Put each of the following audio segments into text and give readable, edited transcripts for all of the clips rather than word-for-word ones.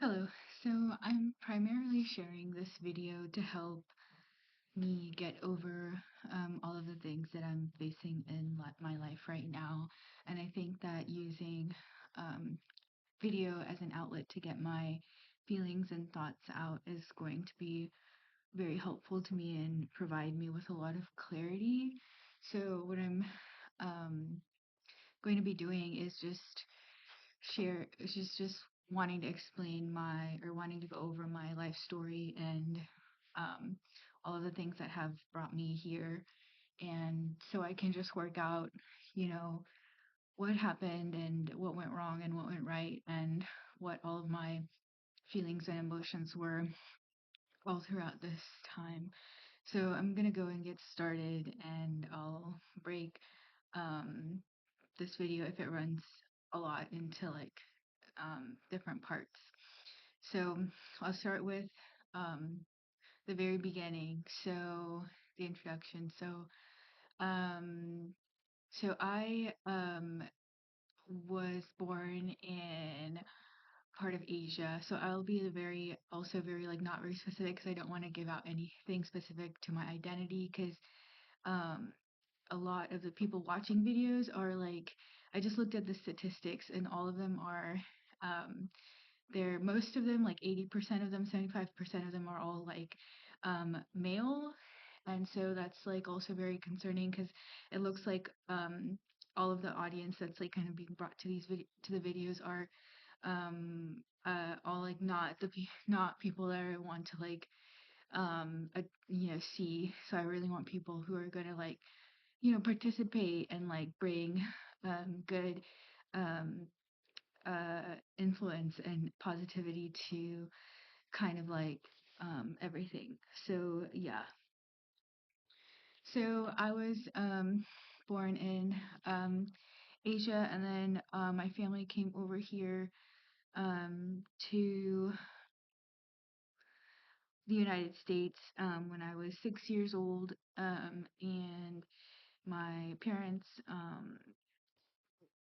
Hello. So I'm primarily sharing this video to help me get over all of the things that I'm facing in my life right now. And I think that using um, video as an outlet to get my feelings and thoughts out is going to be very helpful to me and provide me with a lot of clarity. So what I'm um, going to be doing is just wanting to explain my or wanting to go over my life story and um, all of the things that have brought me here, and so I can just work out, you know, what happened and what went wrong and what went right and what all of my feelings and emotions were all throughout this time. So I'm gonna go and get started, and I'll break um, this video if it runs a lot into like different parts. So I'll start with um, the very beginning. So the introduction. Um, I was born in part of Asia. So I'll be also very like not very specific because I don't want to give out anything specific to my identity because um, a lot of the people watching videos are like, I just looked at the statistics and all of them are um, they're most of them, like 80% of them, 75% of them are all like male. And so that's like also very concerning because it looks like all of the audience that's like kind of being brought to to the videos are all like not people that I want to like see. So I really want people who are going to like participate and like bring good um influence and positivity to kind of like everything. So yeah. So I was born in Asia, and then my family came over here um, to the United States when I was 6 years old, and my parents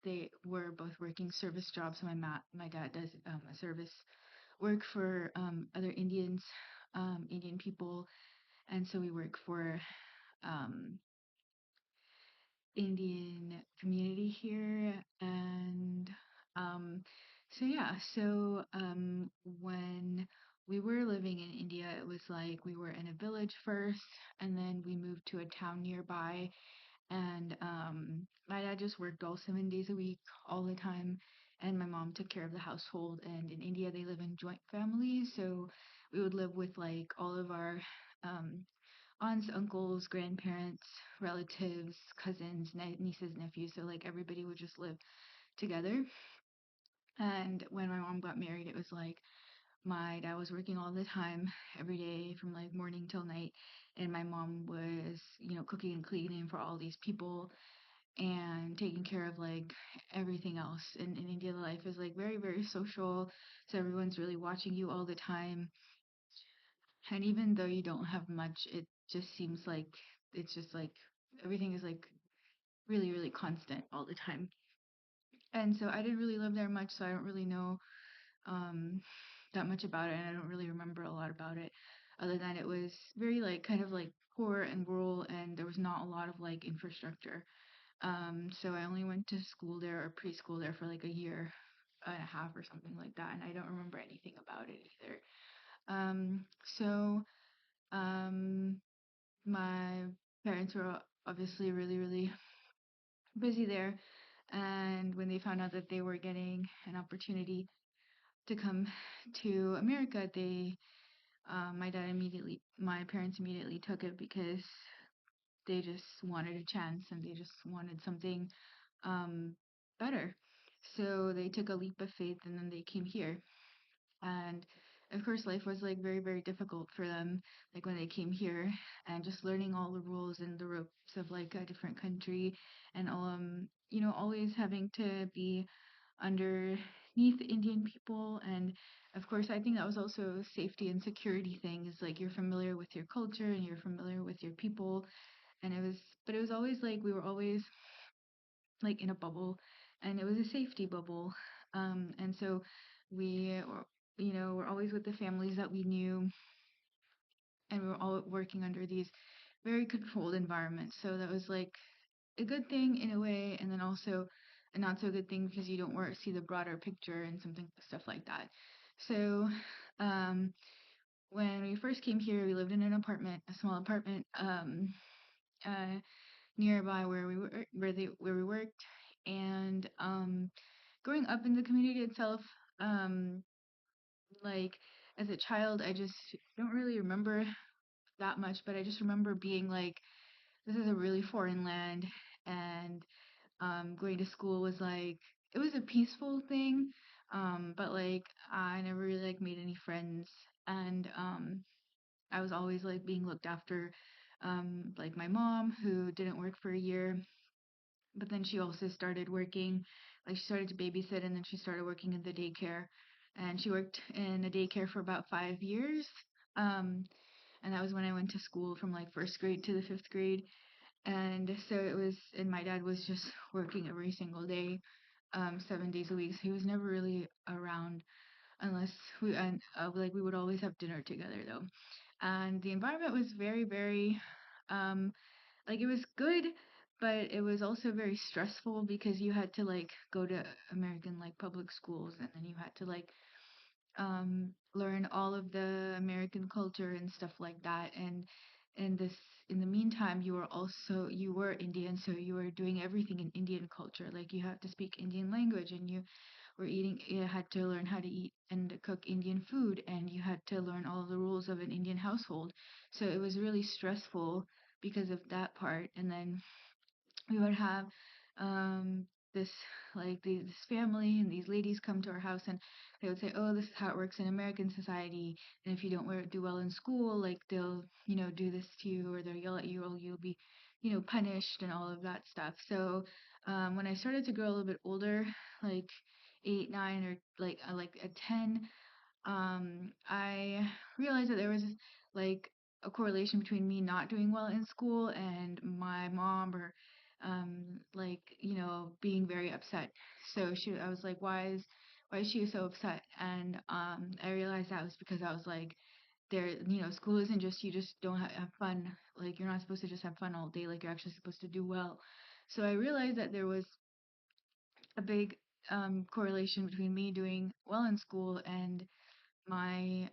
they were both working service jobs. My dad does a service work for other Indian people, and so we work for um, Indian community here, and um, so yeah, when we were living in India, it was like we were in a village first, and then we moved to a town nearby, and my dad just worked all 7 days a week, all the time, and my mom took care of the household. And in India, they live in joint families, so we would live with like all of our um, aunts, uncles, grandparents, relatives, cousins, nieces, nephews. So like everybody would just live together. And when my mom got married, it was like my dad was working all the time, every day from like morning till night, and my mom was, cooking and cleaning for all these people and taking care of like everything else. And in India, life is like very, very social, so everyone's really watching you all the time. And even though you don't have much, it just seems like it's just like everything is like really, really constant all the time. And so I didn't really live there much, so I don't really know um, that much about it, and I don't really remember a lot about it, other than it was very like kind of like poor and rural, and there was not a lot of like infrastructure. So I only went to school there or preschool there for like a year and a half or something like that, and I don't remember anything about it either. Um, so um, my parents were obviously really, really busy there, and when they found out that they were getting an opportunity to come to America, my parents immediately took it because they just wanted a chance and they just wanted something um, better. So they took a leap of faith and then they came here. And of course, life was like very, very difficult for them, like when they came here and just learning all the rules and the ropes of like a different country, and always having to be underneath Indian people. And of course, I think that was also a safety and security thing, is like you're familiar with your culture and you're familiar with your people. And but it was always like we were always like in a bubble, and it was a safety bubble. And so we we're always with the families that we knew, and we were all working under these very controlled environments. So that was like a good thing in a way, and then also a not so good thing because you don't work, see the broader picture and something stuff like that. So, um, when we first came here, we lived in an apartment, a small apartment, uh, nearby where we were, where we worked, and growing up in the community itself, um, like as a child, I just don't really remember that much, but I just remember being like, this is a really foreign land, and going to school was like, it was a peaceful thing, but like I never really like made any friends, and I was always like being looked after, like my mom who didn't work for a year, but then she also started working, like she started to babysit, and then she started working in the daycare, and she worked in a daycare for about 5 years. Um, and that was when I went to school from like first grade to the fifth grade. And so it was, and my dad was just working every single day, 7 days a week. So he was never really around unless and like we would always have dinner together though. And the environment was very, very, um, like it was good, but it was also very stressful because you had to like go to American like public schools, and then you had to like learn all of the American culture and stuff like that. And this, in the meantime, you were Indian, so you were doing everything in Indian culture. Like you had to speak Indian language, and you had to learn how to eat and cook Indian food, and you had to learn all the rules of an Indian household. So it was really stressful because of that part. And then we would have um this this family, and these ladies come to our house, and they would say, oh, this is how it works in American society, and if you don't do well in school, like they'll do this to you, or they'll yell at you, or you'll be punished and all of that stuff. So when I started to grow a little bit older, like 8 9, or like at 10, I realized that there was like a correlation between me not doing well in school and my mom, or being very upset. So I was like, why is she so upset? And I realized that was because I was like, school isn't just, you just don't have fun. Like you're not supposed to just have fun all day. Like you're actually supposed to do well. So I realized that there was a big correlation between me doing well in school and my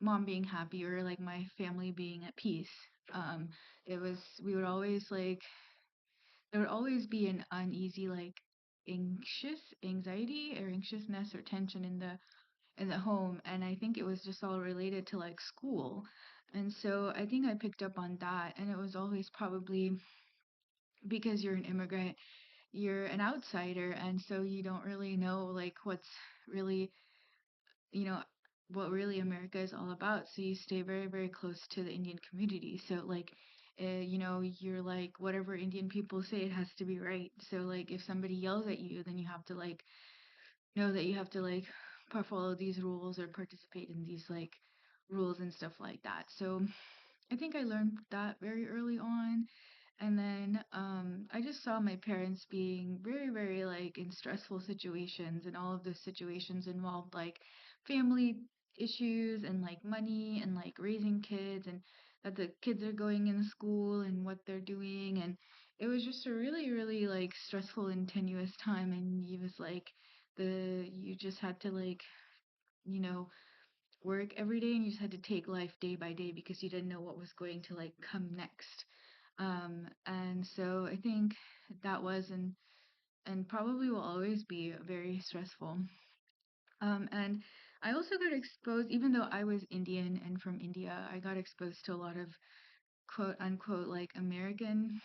mom being happy, or like my family being at peace. Um, it was we would always like there would always be an uneasy, like anxiety or anxiousness or tension in the home, and I think it was just all related to like school. And so I think I picked up on that, and it was always probably because you're an immigrant, you're an outsider, and so you don't really know like what's really you know, what really America is all about. So you stay very, very close to the Indian community. So like, you're like, whatever Indian people say, it has to be right. So like, if somebody yells at you, then you have to like know that you have to like follow these rules or participate in these like rules and stuff like that. So I think I learned that very early on. And then I just saw my parents being very, very like in stressful situations, and all of those situations involved like family issues and like money and like raising kids, and that the kids are going in school and what they're doing. And it was just a really, really like stressful and tenuous time. And it was like you just had to like, you know, work every day, and you just had to take life day by day because you didn't know what was going to like come next. And so I think that was and probably will always be very stressful. And I also got exposed, even though I was Indian and from India, I got exposed to a lot of quote unquote like American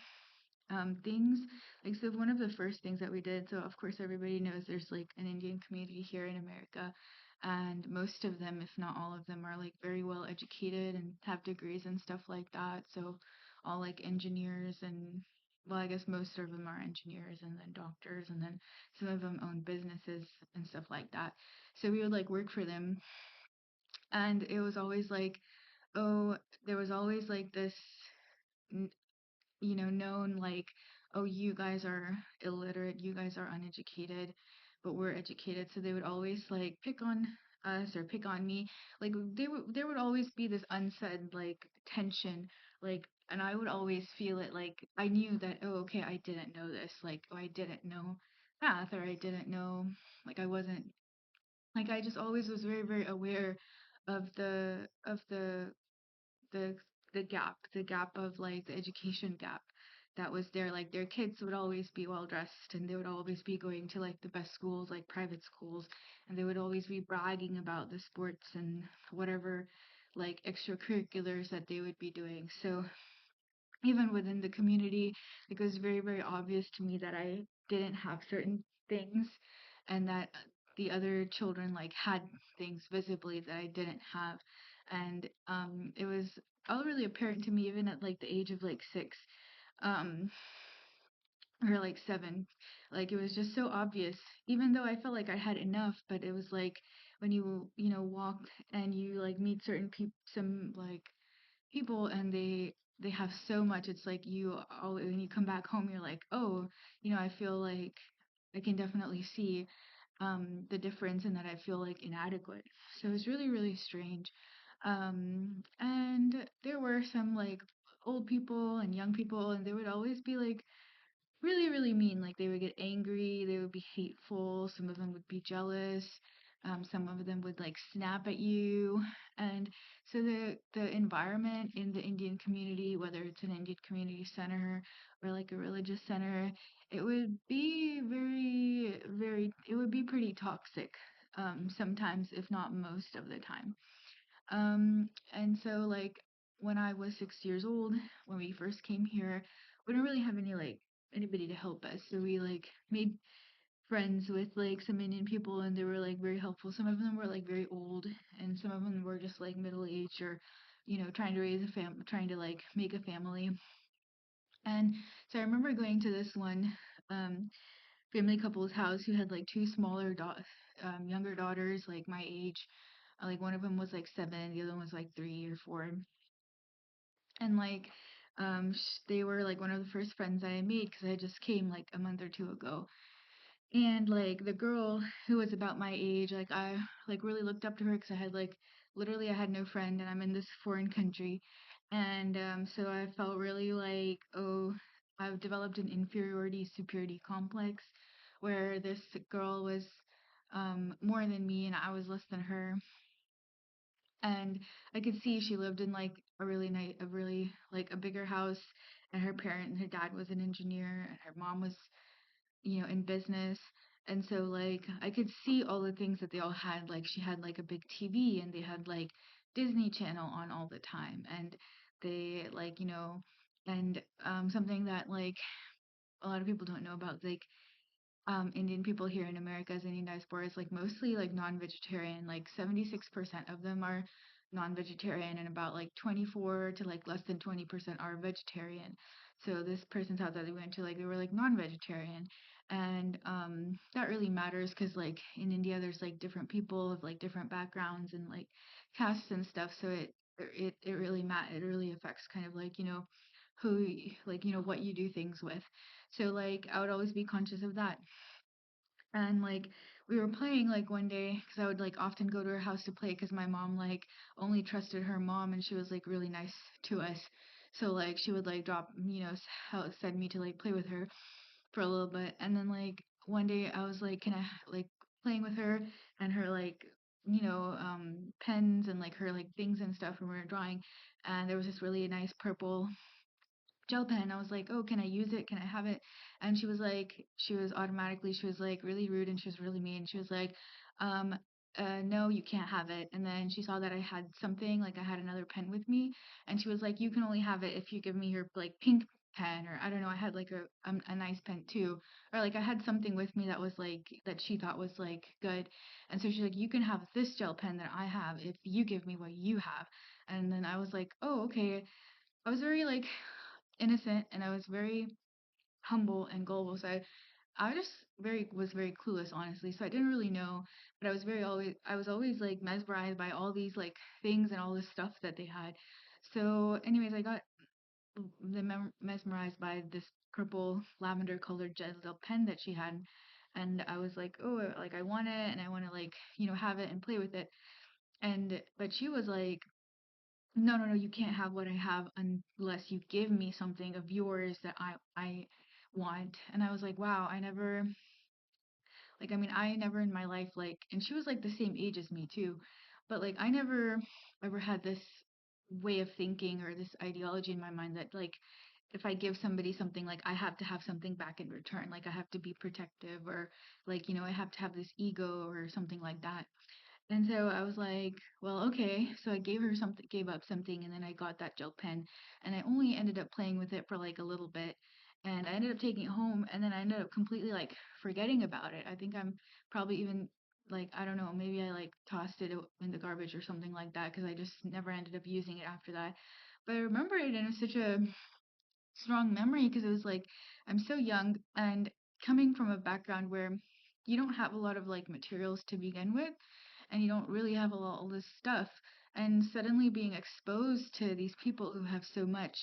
things. Like, so one of the first things that we did, so of course everybody knows there's like an Indian community here in America, and most of them, if not all of them, are like very well educated and have degrees and stuff like that. So all like engineers, and well, I guess most of them are engineers, and then doctors, and then some of them own businesses and stuff like that. So we would like work for them, and it was always like, oh, there was always like this known like, oh, you guys are illiterate, you guys are uneducated, but we're educated. So they would always like pick on us or pick on me. Like there would always be this unsaid like tension, like, and I would always feel it. Like I knew that, oh, okay, I didn't know this, like, oh, I didn't know math, or I didn't know, like, I wasn't, like, I just always was very, very aware of the the gap of like the education gap that was there. Like their kids would always be well dressed, and they would always be going to like the best schools, like private schools, and they would always be bragging about the sports and whatever like extracurriculars that they would be doing. So even within the community, it was very, very obvious to me that I didn't have certain things, and that the other children like had things visibly that I didn't have. And it was all really apparent to me even at like the age of like 6. Um, or like 7. Like it was just so obvious, even though I felt like I had enough, but it was like when you know, walk and you like meet certain people, some like people, and they have so much. It's like you all when you come back home, you're like, oh, you know, I feel like I can definitely see the difference, and that I feel like inadequate. So it's really, really strange. And there were some like old people and young people, and they would always be like really, really mean. Like they would get angry, they would be hateful, some of them would be jealous, some of them would like snap at you. And so the environment in the Indian community, whether it's an Indian community center or like a religious center, it would be very, very, it would be pretty toxic, sometimes, if not most of the time. And so like when I was 6 years old, when we first came here, we didn't really have any like anybody to help us. So we like made friends with like some Indian people, and they were like very helpful. Some of them were like very old, and some of them were just like middle aged, or you know, trying to raise a trying to like make a family. And so I remember going to this one um family couple's house who had like two smaller younger daughters like my age. Like one of them was like 7, the other one was like 3 or 4. And like they were like one of the first friends that I made because I just came like a month or two ago. And like the girl who was about my age, like I like really looked up to her because I had like literally I had no friend, and I'm in this foreign country. And so I felt really like, oh, I've developed an inferiority superiority complex where this girl was more than me and I was less than her. And I could see she lived in like a really nice, a really like a bigger house, and her dad was an engineer, and her mom was, you know, in business. And so like I could see all the things that they all had. Like she had like a big TV, and they had like Disney Channel on all the time, and they like, you know, and something that like a lot of people don't know about, like Indian people here in America, as Indian diaspora, is like mostly like non-vegetarian. Like 76% of them are non-vegetarian, and about like 24 to like less than 20% are vegetarian. So this person's house that we went to, like they were like non-vegetarian, and that really matters because like in India, there's like different people of like different backgrounds and like castes and stuff. So it really it really affects kind of like, you know, like, you know, what you do things with. So like I would always be conscious of that. And like we were playing like one day, because I would like often go to her house to play because my mom like only trusted her mom, and she was like really nice to us. So like she would like drop, you know, send me to like play with her for a little bit. And then like one day I was like, can I like playing with her and her like, you know, pens and like her like things and stuff, and we were drawing, and there was this really nice purple gel pen. I was like, oh, can I use it? Can I have it? And she was like, she was like really rude, and she was really mean. She was like, um, no, you can't have it. And then she saw that I had something, like I had another pen with me, and she was like, you can only have it if you give me your like pink pen, or I don't know, I had like a nice pen too, or like I had something with me that was like that she thought was like good. And so she's like, you can have this gel pen that I have if you give me what you have. And then I was like, oh, okay. I was very like innocent, and I was very humble and gullible. So I just very was very clueless, honestly. So I didn't really know, but I was always like mesmerized by all these like things and all this stuff that they had. So anyways, I got mesmerized by this purple lavender colored gel pen that she had. and I was like, oh, like I want it, and I want to like have it and play with it. And but she was like, no, no, no, you can't have what I have unless you give me something of yours that I want. And I was like, wow, I never like, I mean, I never in my life, like, and she was like the same age as me too, but like, I never ever had this way of thinking or this ideology in my mind that, like, if I give somebody something, like, I have to have something back in return. Like, I have to be protective or, like, I have to have this ego or something like that. And so I was like, well, okay. So I gave her something, gave up something, and then I got that gel pen, and I only ended up playing with it for like a little bit, and I ended up taking it home, and then I ended up completely like forgetting about it. I think I'm probably even like, I don't know, maybe I like tossed it in the garbage or something like that because I just never ended up using it after that. But I remember it, and it was such a strong memory because it was like I'm so young and coming from a background where you don't have a lot of like materials to begin with and you don't really have all this stuff and suddenly being exposed to these people who have so much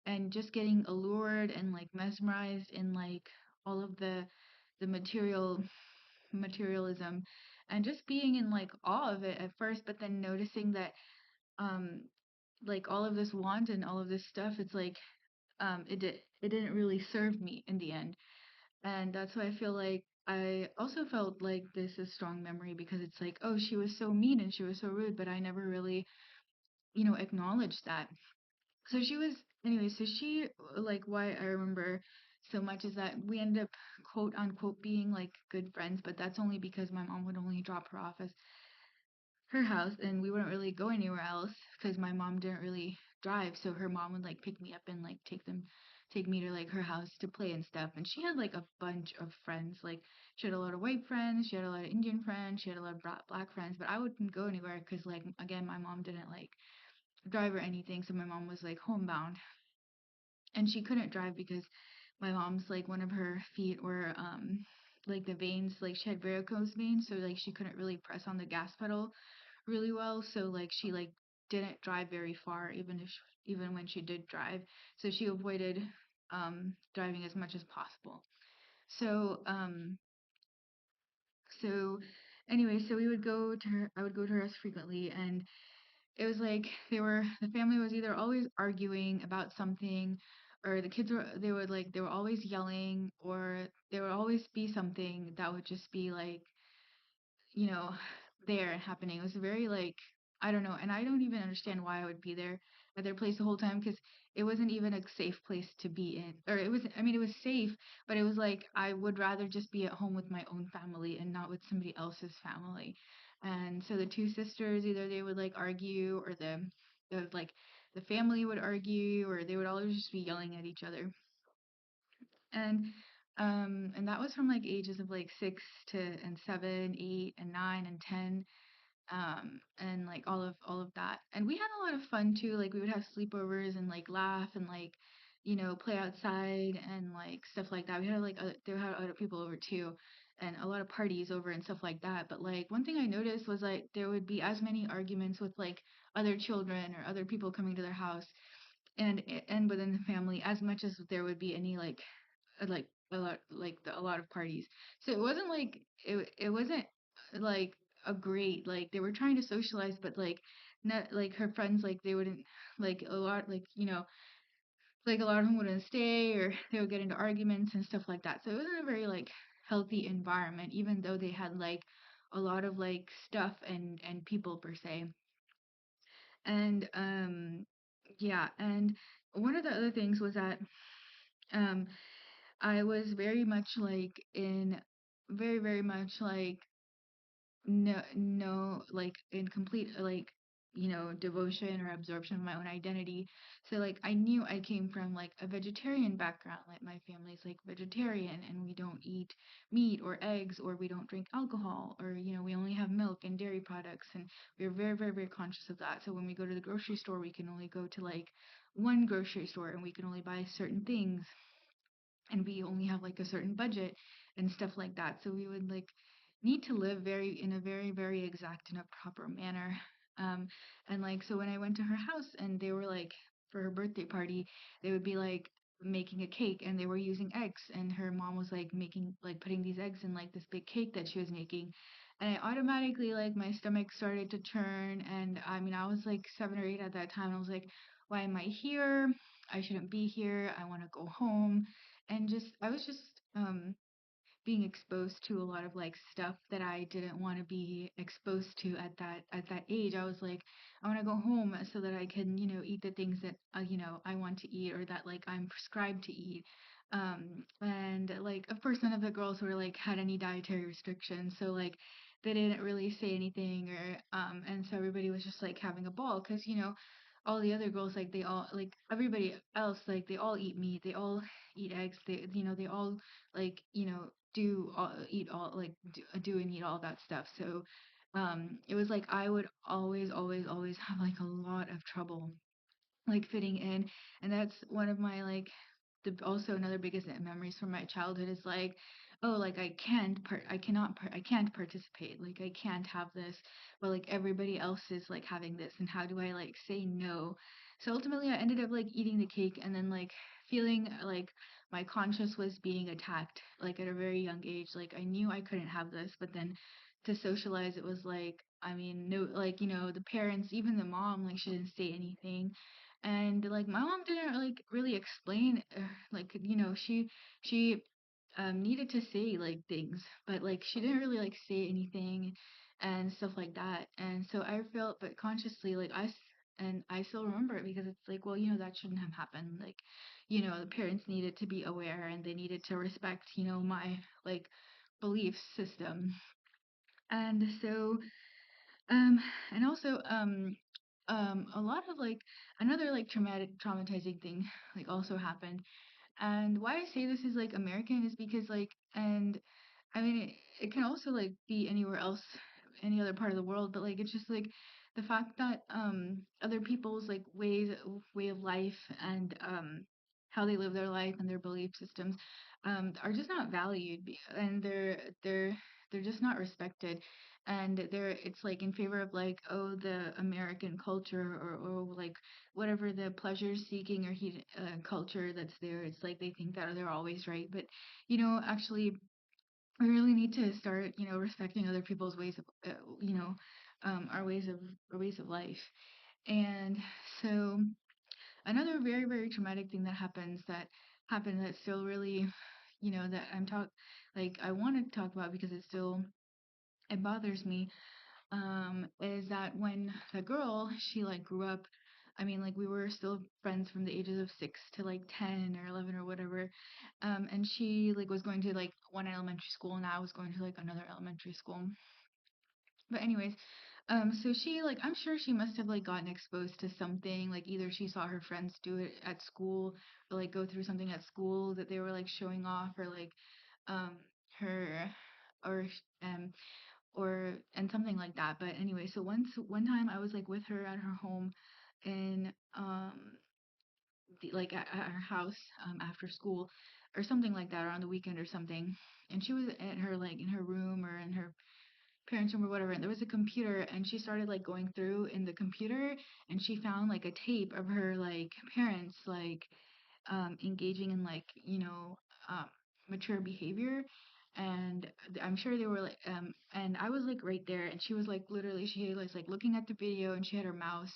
and just getting allured and like mesmerized in like all of the materialism and just being in like awe of it at first but then noticing that um like all of this want and all of this stuff it's like it didn't really serve me in the end. And that's why I feel like I also felt like this is strong memory because it's like, oh, she was so mean and she was so rude, but I never really, acknowledged that. So she was anyway, so she like why I remember so much is that we ended up quote unquote being like good friends, but that's only because my mom would only drop her off as her house and we wouldn't really go anywhere else because my mom didn't really drive so her mom would like pick me up and like take me to like her house to play and stuff and she had like a bunch of friends like she had a lot of white friends she had a lot of Indian friends she had a lot of black friends but I wouldn't go anywhere because like again my mom didn't like drive or anything so my mom was like homebound and she couldn't drive because my mom's like one of her feet were like the veins like she had varicose veins so like she couldn't really press on the gas pedal really well so like she like didn't drive very far even when she did drive so she avoided driving as much as possible so so anyway so we would go to her I would go to her house frequently and it was like the family was either always arguing about something or the kids were they were always yelling or there would always be something that would just be like you know, there happening. It was very like I don't know, and I don't even understand why I would be there at their place the whole time because it wasn't even a safe place to be in. Or it was I mean it was safe, but it was like I would rather just be at home with my own family and not with somebody else's family. And so the two sisters either they would like argue or the family would argue or they would always just be yelling at each other. And and that was from like ages of like 6 to 7, 8 and 9 and 10 and like all of that and we had a lot of fun too like we would have sleepovers and like laugh and like play outside and like stuff like that we had like they had other people over too and a lot of parties over and stuff like that but like one thing I noticed was like there would be as many arguments with like other children or other people coming to their house and within the family as much as there would be any like a lot of parties. So it wasn't like it wasn't like a great like they were trying to socialize, but like not like her friends like they wouldn't like a lot like like a lot of them wouldn't stay or they would get into arguments and stuff like that. So it wasn't a very like healthy environment, even though they had like a lot of like stuff and people per se. And yeah, and one of the other things was that um I was very much like in very, very much like no like in complete like devotion or absorption of my own identity. So like I knew I came from like a vegetarian background. Like my family's like vegetarian and we don't eat meat or eggs or we don't drink alcohol or we only have milk and dairy products and we're very, very, very conscious of that. So when we go to the grocery store, we can only go to like one grocery store and we can only buy certain things and we only have like a certain budget and stuff like that. So we would like need to live very in a very very exact and a proper manner. Um, and like so when I went to her house and they were like for her birthday party, they would be like making a cake and they were using eggs, and her mom was like making like putting these eggs in like this big cake that she was making. And I automatically like my stomach started to churn, and I mean I was like 7 or 8 at that time. I was like, why am I here? I shouldn't be here. I want to go home. And just I was just being exposed to a lot of like stuff that I didn't want to be exposed to at that age. I was like, I want to go home so that I can, eat the things that I want to eat or that like I'm prescribed to eat. And like of course none of the girls were like had any dietary restrictions, so like they didn't really say anything or and so everybody was just like having a ball because all the other girls like they all like everybody else like they all eat meat, they all eat eggs, they all like eat all like do and eat all that stuff. So it was like I would always have like a lot of trouble like fitting in. And that's one of my like the also another biggest memories from my childhood is like, oh, like I can't participate, like I can't have this, but like everybody else is like having this, and how do I like say no? So ultimately I ended up like eating the cake and then like feeling like my conscience was being attacked like at a very young age. Like I knew I couldn't have this, but then to socialize it was like, I mean, no, like the parents, even the mom, like she didn't say anything. And like my mom didn't like really explain like she needed to say like things, but like she didn't really like say anything and stuff like that. And so I felt, but consciously like and I still remember it because it's like, well, that shouldn't have happened. Like the parents needed to be aware and they needed to respect my like belief system. And so um, and also, a lot of like another like traumatizing thing like also happened. And why I say this is like American is because like, and I mean, it can also like be anywhere else, any other part of the world, but like it's just like the fact that other people's like way of life and how they live their life and their belief systems are just not valued and they're just not respected, and it's like in favor of like, oh, the American culture, or like whatever the pleasure seeking or heat culture that's there. It's like they think that they're always right, but actually we really need to start, respecting other people's ways of, our ways of life. And so another very, very traumatic thing that happened that still really, that like I want to talk about because it bothers me, is that when the girl, she like grew up, I mean, like we were still friends from the ages of 6 to like 10 or 11 or whatever. And she like was going to like one elementary school and I was going to like another elementary school. But anyways, so she like I'm sure she must have like gotten exposed to something, like either she saw her friends do it at school or like go through something at school that they were like showing off, or like um her or um or and something like that. But anyway, so one time I was like with her at her home in like at her house after school or something like that, or on the weekend or something. And she was at her like in her room or in her parents' room or whatever, and there was a computer, and she started like going through in the computer, and she found like a tape of her like parents like engaging in like um mature behavior. And I'm sure they were like and I was like right there, and she was like literally she was like looking at the video, and she had her mouse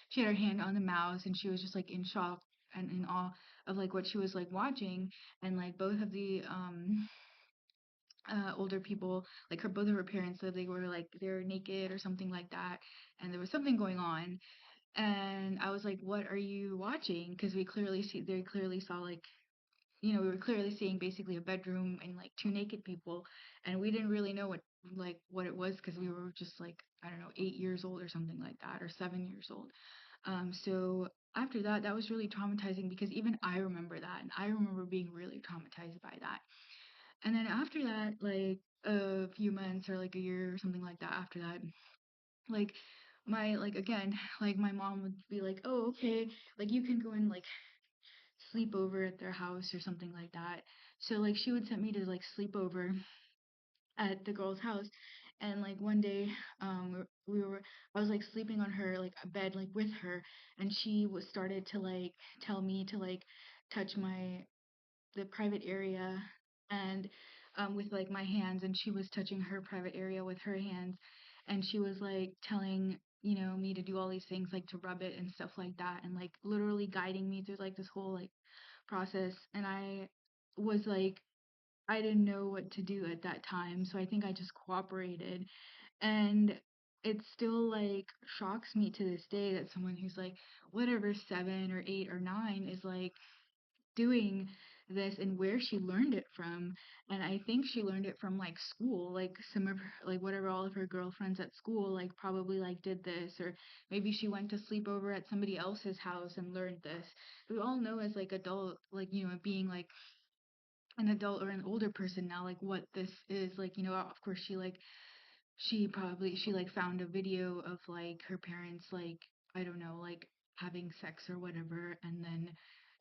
she had her hand on the mouse, and she was just like in shock and in awe of like what she was like watching. And like both of the older people, like her both of her parents said they were like they were naked or something like that, and there was something going on. And I was like, what are you watching? Because they clearly saw like, we were clearly seeing basically a bedroom and like two naked people, and we didn't really know what it was because we were just like, I don't know, 8 years old or something like that, or 7 years old. So after that, that was really traumatizing because even I remember that, and I remember being really traumatized by that. And then after that, like a few months or like a year or something like that after that, like my like again, like my mom would be like, "Oh, okay, like you can go and like sleep over at their house or something like that." So like she would send me to like sleep over at the girl's house. And like one day we were I was like sleeping on her like a bed like with her, and she was started to like tell me to like touch my the private area and with like my hands, and she was touching her private area with her hands, and she was like telling me to do all these things like to rub it and stuff like that, and like literally guiding me through like this whole like process. And I was like, I didn't know what to do at that time, so I think I just cooperated. And it still like shocks me to this day that someone who's like whatever 7 or 8 or 9 is like doing this, and where she learned it from. And I think she learned it from like school, like some of her, like whatever, all of her girlfriends at school like probably like did this, or maybe she went to sleep over at somebody else's house and learned this. We all know as like adult, like being like an adult or an older person now, like what this is like. Of course she like found a video of like her parents, like I don't know, like having sex or whatever, and then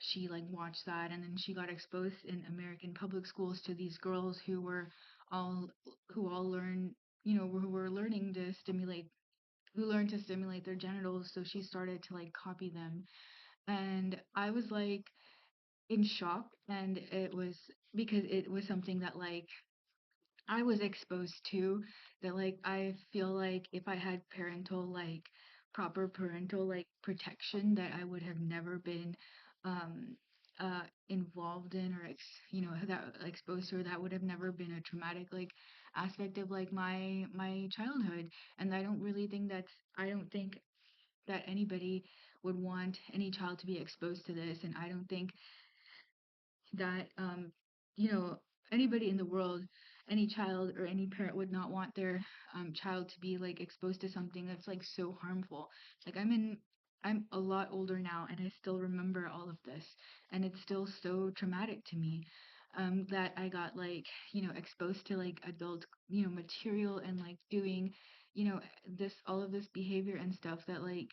she like watched that, and then she got exposed in American public schools to these girls all who all learn who were learning to stimulate who learned to stimulate their genitals, so she started to like copy them. And I was like in shock, and it was because it was something that like I was exposed to, that like I feel like if I had proper parental like protection, that I would have never been um involved in, or that exposed to, or that would have never been a traumatic like aspect of like my childhood. And I don't think that anybody would want any child to be exposed to this. And I don't think that you know anybody in the world, any child or any parent, would not want their child to be like exposed to something that's like so harmful. Like I'm a lot older now, and I still remember all of this, and it's still so traumatic to me, that I got like exposed to like adult material, and like doing this all of this behavior and stuff that like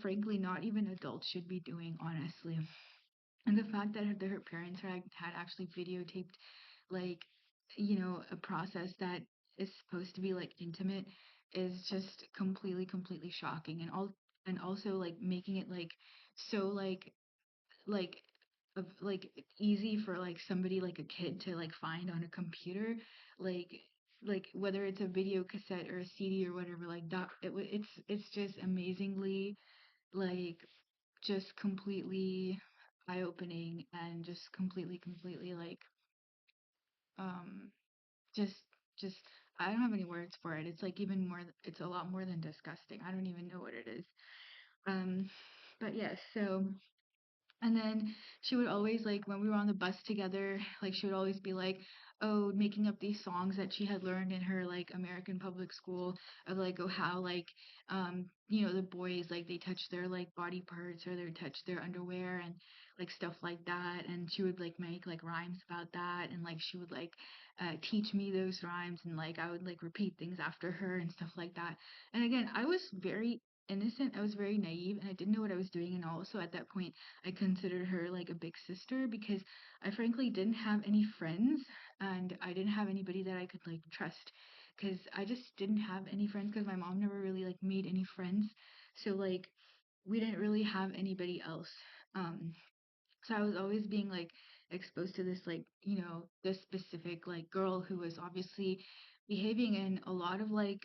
frankly not even adults should be doing, honestly. And the fact that her parents had actually videotaped like a process that is supposed to be like intimate is just completely shocking. And also like making it like so like like easy for like somebody, like a kid, to like find on a computer, like whether it's a video cassette or a CD or whatever, like that. It's just amazingly like just completely eye-opening, and just completely like um just just I don't have any words for it. It's like even more, it's a lot more than disgusting. I don't even know what it is. um but yes, so and then she would always, like, when we were on the bus together, like, she would always be like, oh, making up these songs that she had learned in her, like, American public school, of, like, oh, how, like, the boys, like, they touch their, like, body parts, or they touch their underwear, and, like, stuff like that. And she would, like, make, like, rhymes about that. And, like, she would, like, teach me those rhymes, and, like, I would, like, repeat things after her and stuff like that. And again, I was very innocent. I was very naive, and I didn't know what I was doing. And also at that point, I considered her like a big sister, because I frankly didn't have any friends, and I didn't have anybody that I could like trust, because I just didn't have any friends, because my mom never really like made any friends. So like we didn't really have anybody else. Um so I was always being like exposed to this, like, this specific like girl who was obviously behaving in a lot of like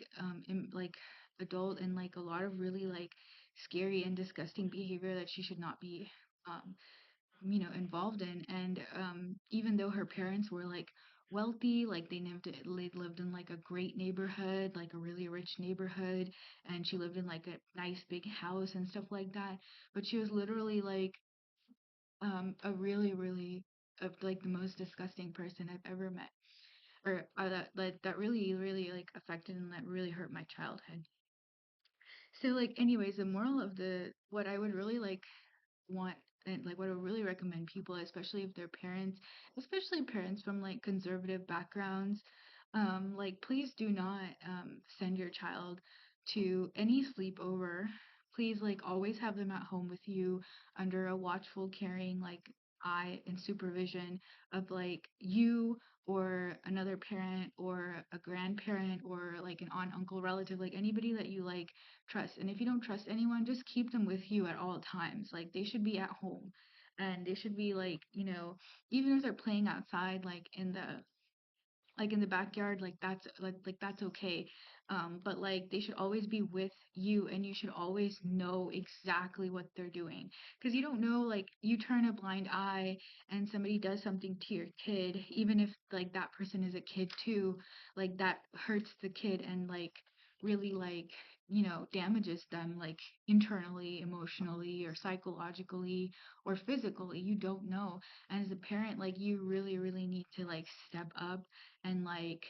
adult, and like a lot of really like scary and disgusting behavior that she should not be um involved in. And even though her parents were like wealthy, like they lived in like a great neighborhood, like a really rich neighborhood, and she lived in like a nice big house and stuff like that, but she was literally like a really like the most disgusting person I've ever met, or that really like affected and that really hurt my childhood. So like anyways, the moral of the what I would really like want, and like what I would really recommend people, especially if they're parents, especially parents from like conservative backgrounds, like please do not send your child to any sleepover. Please like always have them at home with you, under a watchful, caring like eye and supervision of like you, or another parent, or a grandparent, or like an aunt, uncle, relative, like anybody that you like trust. And if you don't trust anyone, just keep them with you at all times. Like they should be at home. and they should be like, even if they're playing outside, like in the backyard, like that's okay. But like they should always be with you, and you should always know exactly what they're doing, because you don't know, like you turn a blind eye and somebody does something to your kid, even if like that person is a kid too, like that hurts the kid and like really like damages them, like internally, emotionally, or psychologically, or physically. You don't know. And as a parent, like you really really need to like step up, and like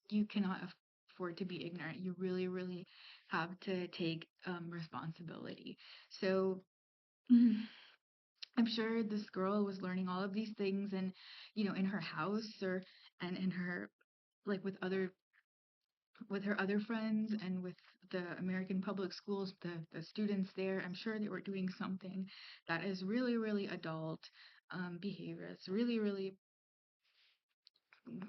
you cannot afford to be ignorant. You really really have to take responsibility. So I'm sure this girl was learning all of these things, and in her house, or and in her, like with her other friends, and with the American public schools, the students there. I'm sure they were doing something that is really really adult behavior. It's really really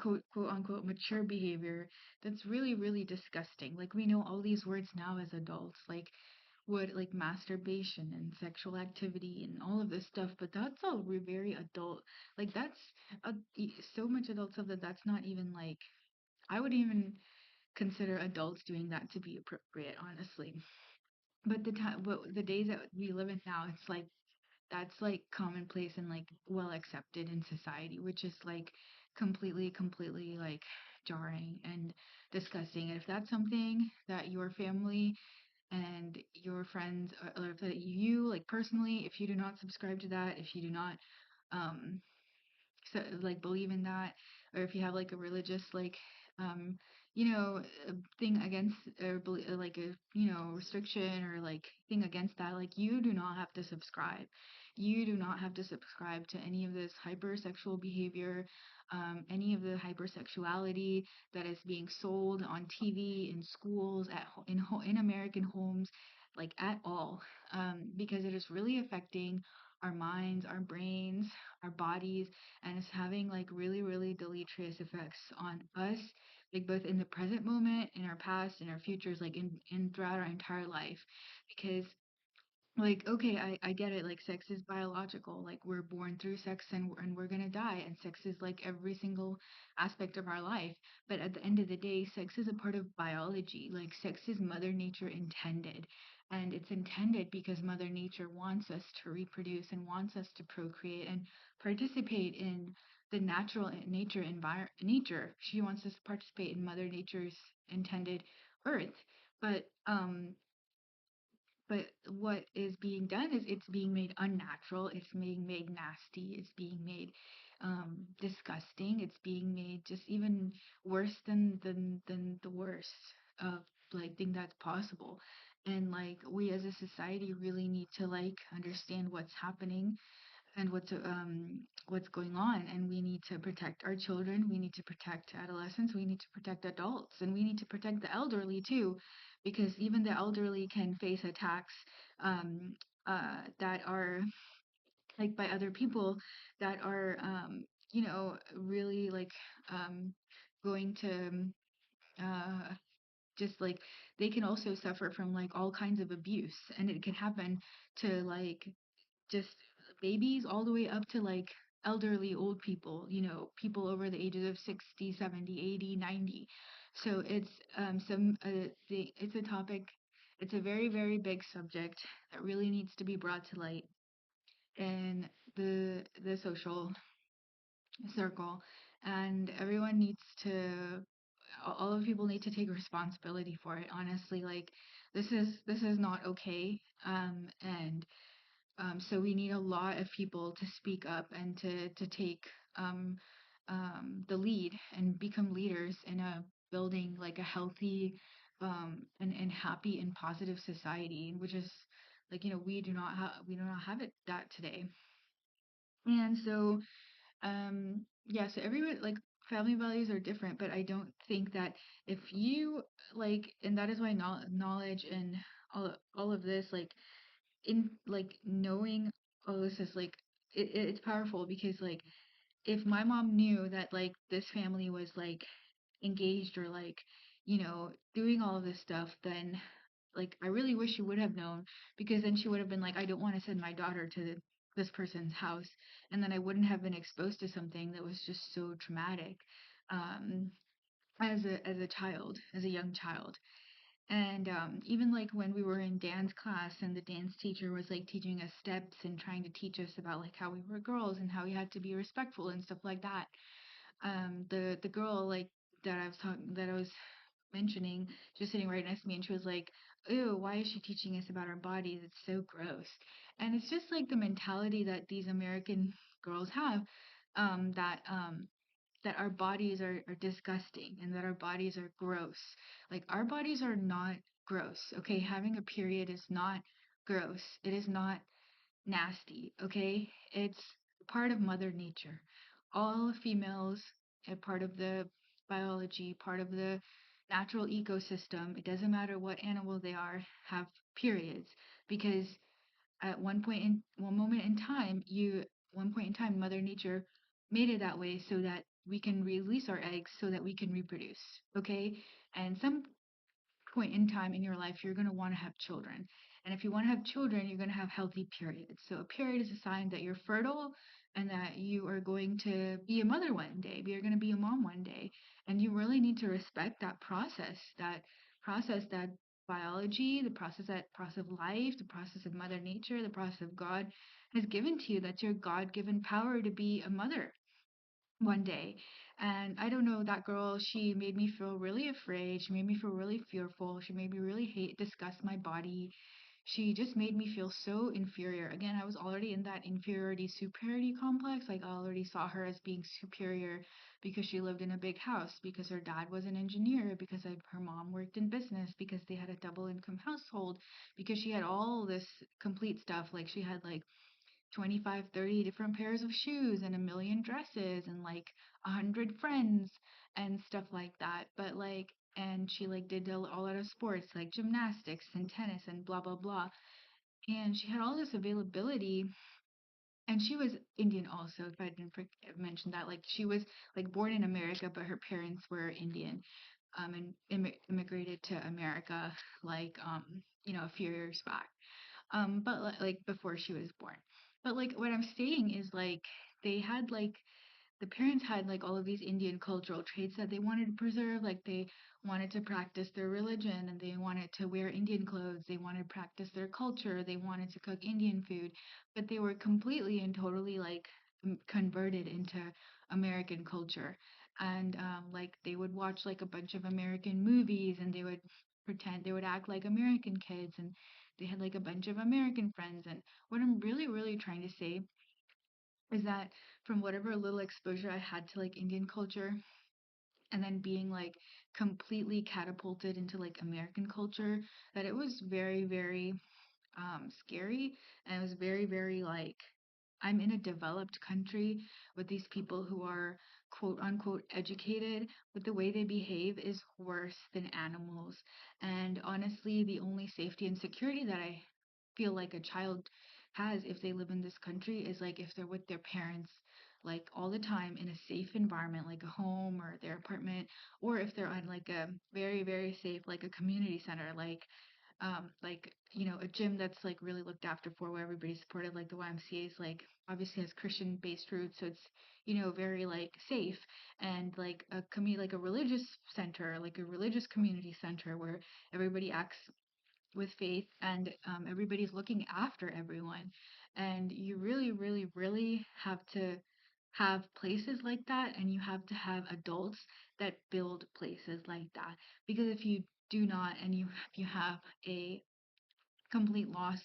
quote unquote mature behavior, that's really really disgusting. Like we know all these words now as adults, like what, like masturbation and sexual activity and all of this stuff, but that's all very adult. Like that's so much adult stuff that that's not even like, I would even consider adults doing that to be appropriate, honestly. But the days that we live in now, it's like that's like commonplace and like well accepted in society, which is like completely like jarring and disgusting. And if that's something that your family and your friends, or if that you like personally, if you do not subscribe to that, if you do not um so like believe in that, or if you have like a religious like um you know thing against, or like a restriction or like thing against that, like you do not have to subscribe. You do not have to subscribe to any of this hypersexual behavior, any of the hypersexuality that is being sold on TV, in schools, in American homes, like at all, because it is really affecting our minds, our brains, our bodies, and it's having like really really deleterious effects on us, like both in the present moment, in our past, in our futures, like in throughout our entire life. Because like, okay, I get it, like sex is biological, like we're born through sex, and we're gonna die, and sex is like every single aspect of our life. But at the end of the day, sex is a part of biology. Like sex is mother nature intended, and it's intended because mother nature wants us to reproduce and wants us to procreate and participate in the natural nature. She wants us to participate in mother nature's intended earth. But um but what is being done is it's being made unnatural, it's being made nasty, it's being made disgusting, it's being made just even worse than the worst of like thing that's possible. And like we as a society really need to like understand what's happening and what's going on, and we need to protect our children, we need to protect adolescents, we need to protect adults, and we need to protect the elderly too, because even the elderly can face attacks um that are like by other people, that are really like um going to just like they can also suffer from like all kinds of abuse, and it can happen to like just babies all the way up to like elderly old people, people over the ages of 60, 70, 80, 90. So it's it's a topic, it's a very very big subject that really needs to be brought to light in the social circle, and everyone needs to, all of the people need to take responsibility for it, honestly. Like this is not okay. And so we need a lot of people to speak up and to take um, the lead and become leaders in a building like a healthy and happy and positive society, which is like we do not have it that today. And so yeah, so everyone like family values are different, but I don't think that if you like, and that is why knowledge and all of this, like in like knowing all this is like it's powerful, because like if my mom knew that like this family was like engaged, or like doing all of this stuff, then like I really wish she would have known, because then she would have been like, I don't want to send my daughter this person's house, and then I wouldn't have been exposed to something that was just so traumatic, um, as a child, as a young child. And even like when we were in dance class and the dance teacher was like teaching us steps and trying to teach us about like how we were girls and how we had to be respectful and stuff like that. The girl like that I was mentioning, she was sitting right next to me and she was like, "Ew, why is she teaching us about our bodies? It's so gross." And it's just like the mentality that these American girls have, that that our bodies are disgusting and that our bodies are gross. Like our bodies are not gross. Okay, having a period is not gross. It is not nasty. Okay, it's part of Mother Nature. All females are part of the biology, part of the natural ecosystem. It doesn't matter what animal they are, have periods because at one moment in time, one point in time, Mother Nature made it that way so that we can release our eggs so that we can reproduce. Okay, and some point in time in your life, you're going to want to have children. And if you want to have children, you're going to have healthy periods. So a period is a sign that you're fertile and that you are going to be a mother one day, you're going to be a mom one day. And you really need to respect that process, that biology, that process of life, the process of Mother Nature, the process of God has given to you. That's your God given power to be a mother one day. And I don't know, that girl, she made me feel really afraid. She made me feel really fearful. She made me really disgust my body. She just made me feel so inferior. Again, I was already in that inferiority superiority complex. Like I already saw her as being superior because she lived in a big house, because her dad was an engineer, because her mom worked in business, because they had a double income household, because she had all this complete stuff. Like she had like 25, 30 different pairs of shoes and a million dresses and like 100 friends and stuff like that. But like, and she like did all out of sports like gymnastics and tennis and blah, blah, blah. And she had all this availability. And she was Indian also, if I didn't mention that. Like, she was like born in America, but her parents were Indian, and immigrated to America like, a few years back, but like before she was born. But like what I'm saying is like they had like the parents had like all of these Indian cultural traits that they wanted to preserve. Like they wanted to practice their religion and they wanted to wear Indian clothes. They wanted to practice their culture. They wanted to cook Indian food, but they were completely and totally like converted into American culture. And like they would watch like a bunch of American movies and they would act like American kids and they had like a bunch of American friends. And what I'm really, really trying to say is that from whatever little exposure I had to like Indian culture and then being like completely catapulted into like American culture, that it was very, very scary. And it was very, very like, I'm in a developed country with these people who are quote unquote educated, but the way they behave is worse than animals. And honestly, the only safety and security that I feel like a child has if they live in this country is like if they're with their parents like all the time in a safe environment like a home or their apartment, or if they're on like a very, very safe like a community center, like a gym that's like really looked after for where everybody's supported. Like the YMCA is like obviously has Christian based roots, so it's very like safe. And like like a religious center, like a religious community center where everybody acts with faith and everybody's looking after everyone. And you really, really, really have to have places like that, and you have to have adults that build places like that. Because if you do not, and you have a complete loss,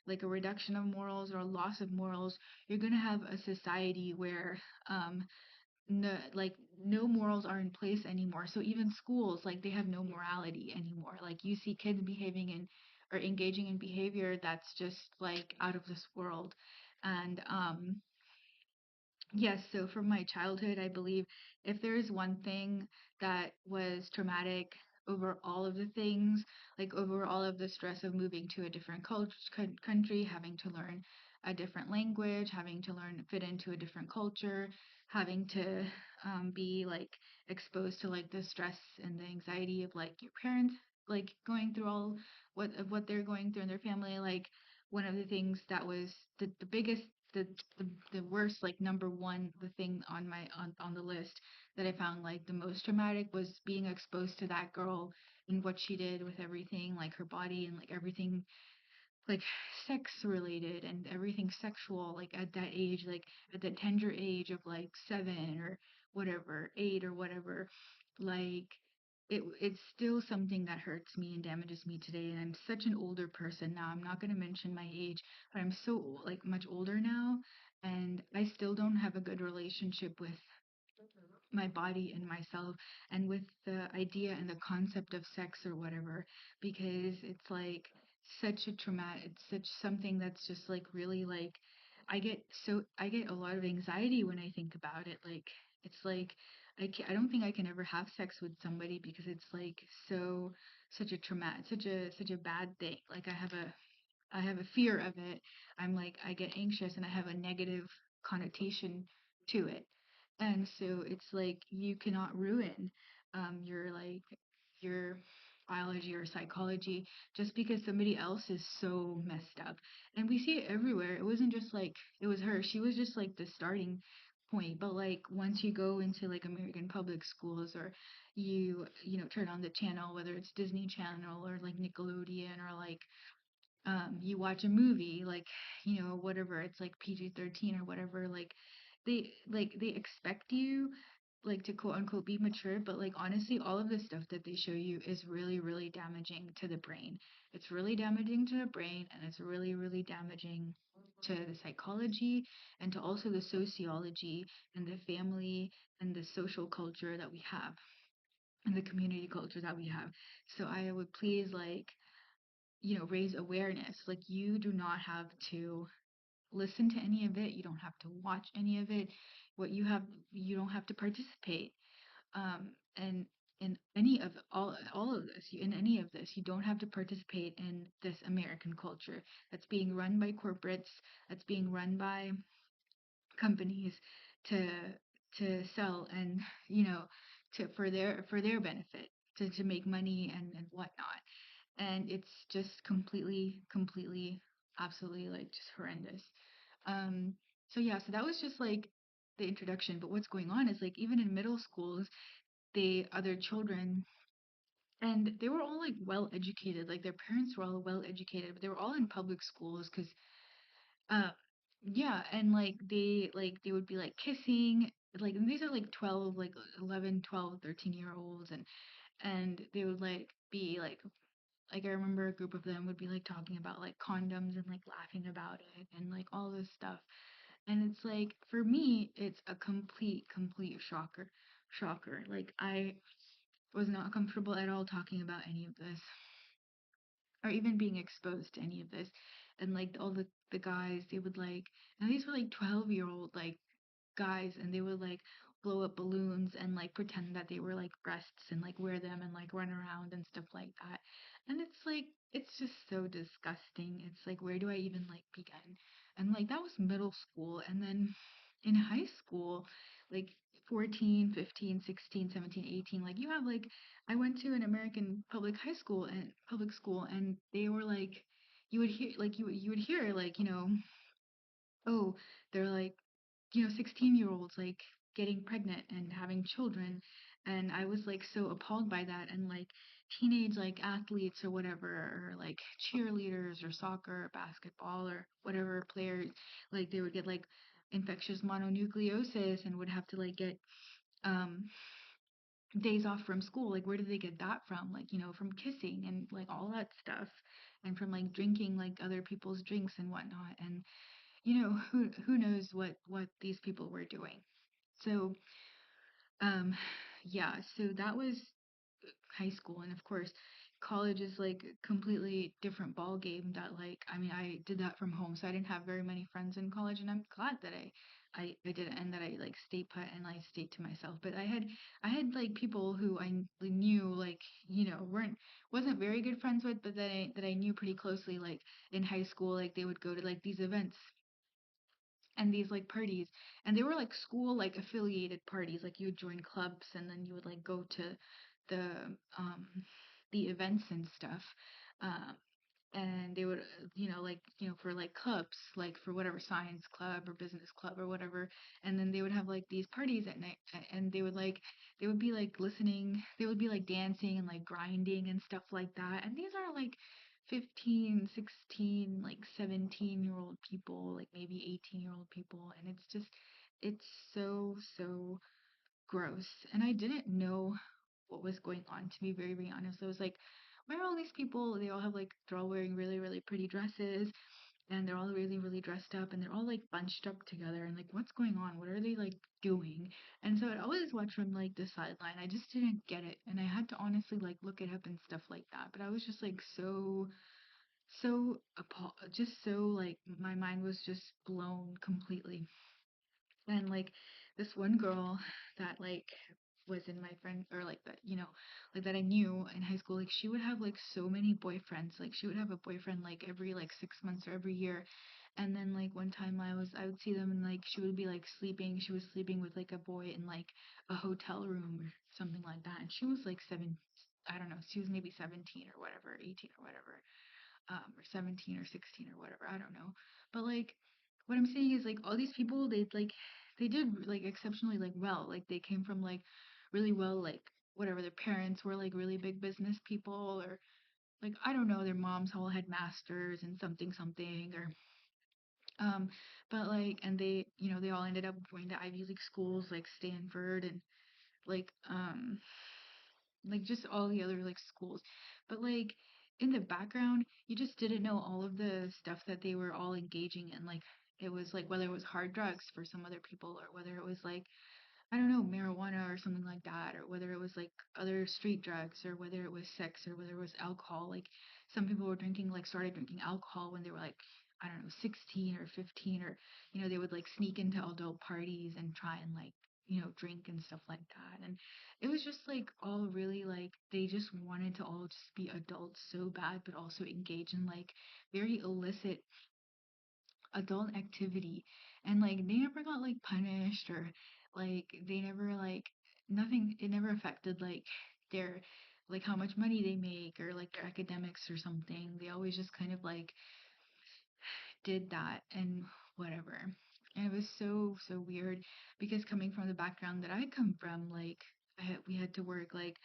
like a reduction of morals or a loss of morals, you're going to have a society where no, like no morals are in place anymore. So even schools, like they have no morality anymore. Like you see kids behaving in or engaging in behavior that's just like out of this world. And yes, so from my childhood, I believe if there is one thing that was traumatic over all of the things, like over all of the stress of moving to a different culture, country, having to learn a different language, having to learn fit into a different culture, having to be like exposed to like the stress and the anxiety of like your parents like going through all what they're going through in their family, like one of the things that was the biggest the the worst, like number one, the thing on my on the list that I found like the most traumatic was being exposed to that girl and what she did with everything, like her body and like everything like sex related and everything sexual, like at that age, like at the tender age of like 7 or whatever, 8 or whatever, like it's still something that hurts me and damages me today. And I'm such an older person now. I'm not going to mention my age, but I'm so like much older now, and I still don't have a good relationship with my body and myself and with the idea and the concept of sex or whatever, because it's like such a traumatic, it's such something that's just like really like I get a lot of anxiety when I think about it. Like it's like I don't think I can ever have sex with somebody because it's like so such a traumatic, such a bad thing. Like I have a fear of it. I'm like, I get anxious and I have a negative connotation to it. And so it's like you cannot ruin your like your biology or psychology just because somebody else is so messed up. And we see it everywhere. It wasn't just like it was her. She was just like the starting point. But like once you go into like American public schools or you know turn on the channel, whether it's Disney Channel or like Nickelodeon or like you watch a movie like whatever it's like PG-13 or whatever, like they expect you like to quote unquote be mature, but like honestly all of the stuff that they show you is really really damaging to the brain. It's really damaging to the brain, and it's really really damaging to the psychology and to also the sociology and the family and the social culture that we have and the community culture that we have. So I would please like raise awareness. Like you do not have to listen to any of it. You don't have to watch any of it. What you have, you don't have to participate. And in any of all of this, in any of this, you don't have to participate in this American culture that's being run by corporates, that's being run by companies to sell and to for their benefit to make money and whatnot. And it's just completely absolutely like just horrendous. um so yeah, so that was just like the introduction, but what's going on is like even in middle schools, they other children, and they were all like well educated, like their parents were all well educated, but they were all in public schools because uh yeah, and like they would be like kissing, like, and these are like 12, like 11, 12, 13 year olds, and they would like be like I remember a group of them would be like talking about like condoms and like laughing about it and like all this stuff. And it's like for me, it's a complete shocker. Like I was not comfortable at all talking about any of this or even being exposed to any of this. And like all the guys, they would like, and these were like 12-year-old like guys, and they would like blow up balloons and like pretend that they were like breasts and like wear them and like run around and stuff like that. And it's like it's just so disgusting. It's like where do I even like begin? And like that was middle school, and then in high school, like 14, 15, 16, 17, 18, like you have like I went to an American public school, and they were like you would hear like you would hear like oh, they're like 16-year-olds like getting pregnant and having children. And I was like so appalled by that. And like teenage like athletes or whatever, or like cheerleaders or soccer or basketball or whatever players, like they would get like infectious mononucleosis and would have to like get um days off from school. Like where did they get that from? Like from kissing and like all that stuff, and from like drinking like other people's drinks and whatnot. And who knows what these people were doing. So um yeah, so that was high school. And of course college is like a completely different ball game. That like I mean I did that from home, so I didn't have very many friends in college, and I'm glad that I did it, and that I like stayed put and I stayed to myself. But I had like people who knew, like weren't wasn't very good friends with, but that I knew pretty closely, like in high school. Like they would go to like these events and these like parties, and they were like school like affiliated parties. Like you would join clubs, and then you would like go to the um the events and stuff. and they would like for like clubs, like for whatever science club or business club or whatever, and then they would have like these parties at night, and they would be like listening, they would be like dancing and like grinding and stuff like that, and these are like 15, 16, like 17-year-old people, like maybe 18-year-old people, and it's so gross. And I didn't know what was going on, to be very, very honest. I was like, why are all these people, they all have like, they're all wearing really, really pretty dresses, and they're all really, really dressed up, and they're all like bunched up together, and like, what's going on? What are they like doing? And so I'd always watch from like the sideline. I just didn't get it. And I had to honestly like look it up and stuff like that. But I was just like just so like, my mind was just blown completely. And like this one girl that like was in my friend, or like that, like that I knew in high school, like she would have like so many boyfriends. Like she would have a boyfriend like every like 6 months or every year. And then like one time I would see them, and like she would be like sleeping. She was sleeping with like a boy in like a hotel room or something like that. And she was like I don't know, she was maybe 17 or whatever, 18 or whatever, or 17 or 16 or whatever, I don't know. But like, what I'm saying is like all these people, they did like exceptionally like well. Like they came from like really well, like whatever, their parents were like really big business people, or like I don't know, their moms all had masters and something something, or um but like, and they, they all ended up going to Ivy League schools like Stanford, and like just all the other like schools. But like in the background, you just didn't know all of the stuff that they were all engaging in. Like it was like, whether it was hard drugs for some other people, or whether it was like, I don't know, marijuana or something like that, or whether it was like other street drugs, or whether it was sex, or whether it was alcohol. Like some people were drinking, like started drinking alcohol when they were like, I don't know, 16 or 15, or, they would like sneak into adult parties and try and like, drink and stuff like that. And it was just like all really like, they just wanted to all just be adults so bad, but also engage in like very illicit adult activity. And like they never got like punished, or like they never like, nothing, it never affected like their, like how much money they make, or like their academics or something. They always just kind of like did that and whatever. And it was so weird, because coming from the background that I come from, like we had to work like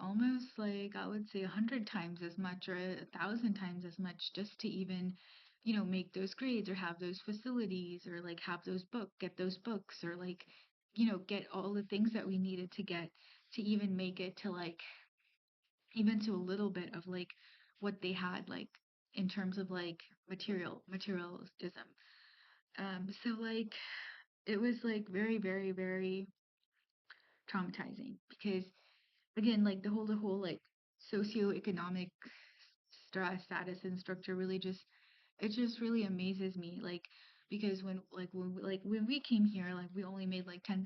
almost like, I would say 100 times as much, or 1,000 times as much, just to even, make those grades, or have those facilities, or like have get those books, or like, get all the things that we needed to get to even make it to like, even to a little bit of like what they had, like in terms of like materialism. So like it was like very, very, very traumatizing, because again, like the whole like socioeconomic status and structure really just, it just really amazes me, like because when we came here, like we only made like $10,000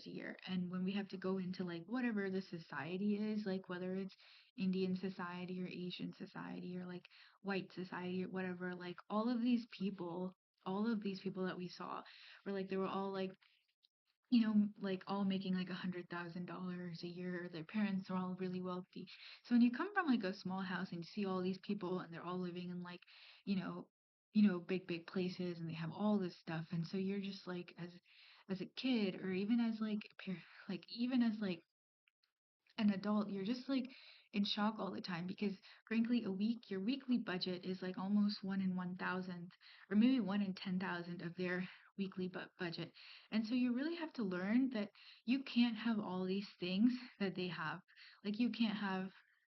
a year, and when we have to go into like whatever the society is, like whether it's Indian society or Asian society, or like white society or whatever, like all of these people that we saw were like, they were all like, like all making like $100,000 a year. Their parents are all really wealthy. So when you come from like a small house and you see all these people, and they're all living in like, you know, big, big places, and they have all this stuff. And so you're just like, as a kid, or even as like, like even as like an adult, you're just like in shock all the time, because frankly, your weekly budget is like almost 1 in 1,000, or maybe 1 in 10,000 of their weekly budget. And so you really have to learn that you can't have all these things that they have. Like you can't have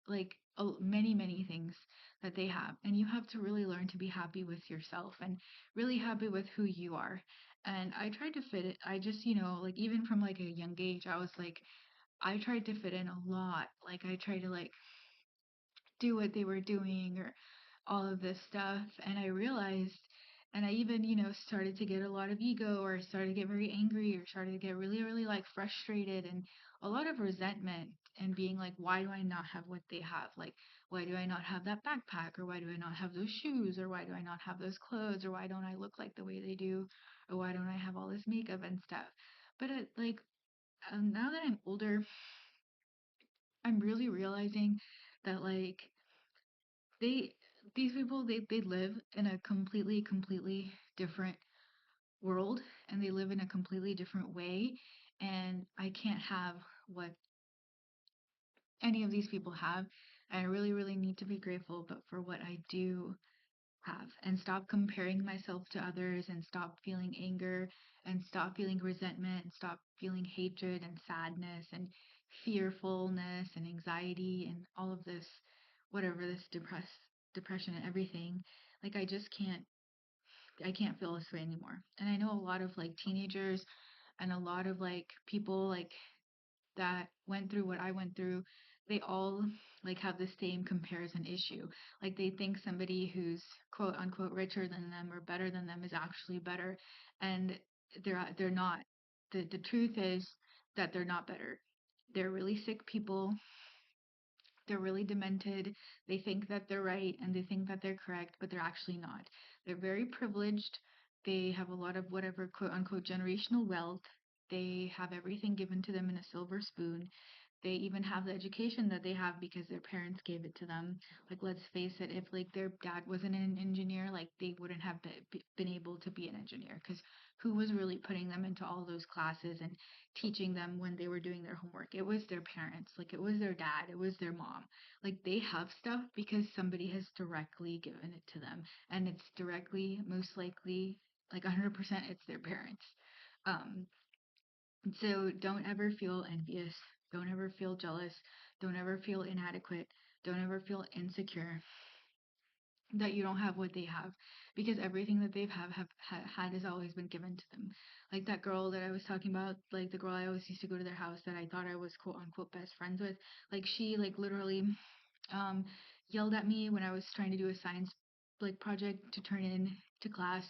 like many, many things that they have. And you have to really learn to be happy with yourself, and really happy with who you are. And I tried to fit it. I just, like even from like a young age, I was like, I tried to fit in a lot. Like I tried to like do what they were doing, or all of this stuff. And I realized, and I even, started to get a lot of ego, or started to get very angry, or started to get really, really like frustrated, and a lot of resentment, and being like, why do I not have what they have? Like, why do I not have that backpack? Or why do I not have those shoes? Or why do I not have those clothes? Or why don't I look like the way they do? Or why don't I have all this makeup and stuff? But like, now that I'm older, I'm really realizing that like they these people they live in a completely different world, and they live in a completely different way, and I can't have what any of these people have. I really need to be grateful but for what I do have, and stop comparing myself to others, and stop feeling anger, and stop feeling resentment, and stop feeling hatred and sadness and fearfulness and anxiety and all of this, whatever, this depression and everything. Like I can't feel this way anymore. And I know a lot of like teenagers and a lot of like people like that went through what I went through, they all like have the same comparison issue. Like they think somebody who's quote unquote richer than them or better than them is actually better, and they're not. The truth is that they're not better. They're really sick people. They're really demented. They think that they're right and they think that they're correct, but they're actually not. They're very privileged. They have a lot of whatever quote unquote generational wealth. They have everything given to them in a silver spoon. They even have the education that they have because their parents gave it to them. Like, let's face it, if like their dad wasn't an engineer, like they wouldn't have been able to be an engineer, because who was really putting them into all those classes and teaching them when they were doing their homework? It was their parents, like it was their dad, it was their mom. Like they have stuff because somebody has directly given it to them, and it's directly, most likely, like 100%, it's their parents. Um, so don't ever feel envious. Don't ever feel jealous. Don't ever feel inadequate. Don't ever feel insecure that you don't have what they have, because everything that they've had has always been given to them. Like that girl that I was talking about, like the girl I always used to go to their house that I thought I was quote unquote best friends with, like she like literally um, yelled at me when I was trying to do a science like project to turn in to class.